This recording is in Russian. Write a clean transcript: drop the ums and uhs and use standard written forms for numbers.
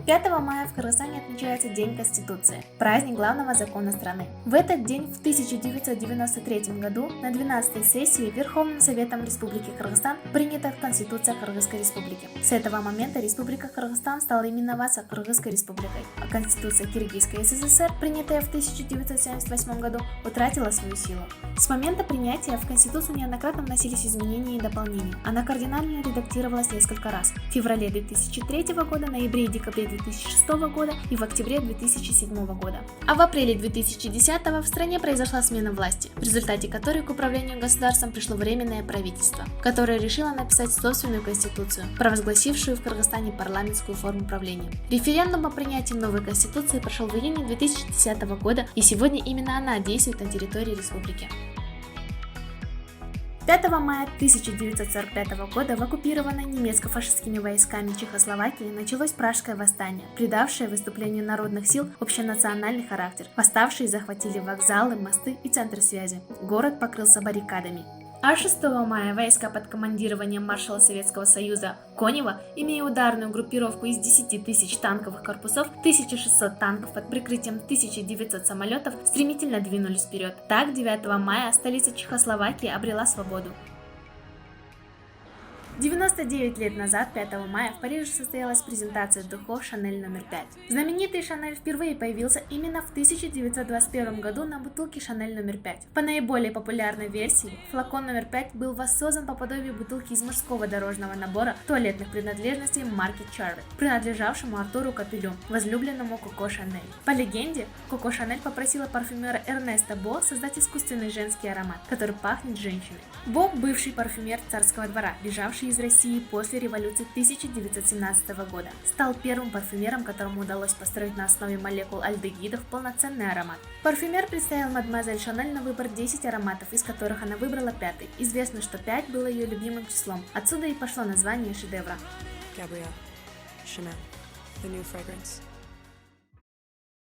5 мая в Кыргызстане отмечается День Конституции, праздник главного закона страны. В этот день в 1993 году на 12-й сессии Верховным Советом Республики Кыргызстан принята Конституция Кыргызской Республики. С этого момента Республика Кыргызстан стала именоваться Кыргызской Республикой, а Конституция Киргизской ССР, принятая в 1978 году, утратила свою силу. С момента принятия в Конституцию неоднократно вносились изменения и дополнения. Она кардинально редактировалась несколько раз – в феврале 2003 года, ноябре и декабре 2006 года и в октябре 2007 года. А в апреле 2010 в стране произошла смена власти, в результате которой к управлению государством пришло Временное правительство, которое решило написать собственную конституцию, провозгласившую в Кыргызстане парламентскую форму правления. Референдум о принятии новой конституции прошел в июне 2010 года, и сегодня именно она действует на территории республики. 5 мая 1945 года в оккупированной немецко-фашистскими войсками Чехословакии началось Пражское восстание, придавшее выступлению народных сил общенациональный характер. Восставшие захватили вокзалы, мосты и центры связи. Город покрылся баррикадами. А 6 мая войска под командированием маршала Советского Союза Конева, имея ударную группировку из 10 тысяч танковых корпусов, 1600 танков под прикрытием 1900 самолетов, стремительно двинулись вперед. Так, 9 мая столица Чехословакии обрела свободу. 99 лет назад, 5 мая, в Париже состоялась презентация духов Шанель номер 5. Знаменитый Шанель впервые появился именно в 1921 году на бутылке Шанель номер 5. По наиболее популярной версии, флакон номер 5 был воссоздан по подобию бутылки из мужского дорожного набора туалетных принадлежностей марки Charvet, принадлежавшему Артуру Капелю, возлюбленному Коко Шанель. По легенде, Коко Шанель попросила парфюмера Эрнеста Бо создать искусственный женский аромат, который пахнет женщиной. Бо – бывший парфюмер царского двора, бежавший из России после революции 1917 года, стал первым парфюмером, которому удалось построить на основе молекул альдегидов полноценный аромат. Парфюмер представил мадемуазель Шанель на выбор 10 ароматов, из которых она выбрала 5-й. Известно, что 5 было ее любимым числом, отсюда и пошло название шедевра. Gabrielle, Chanel, the new fragrance.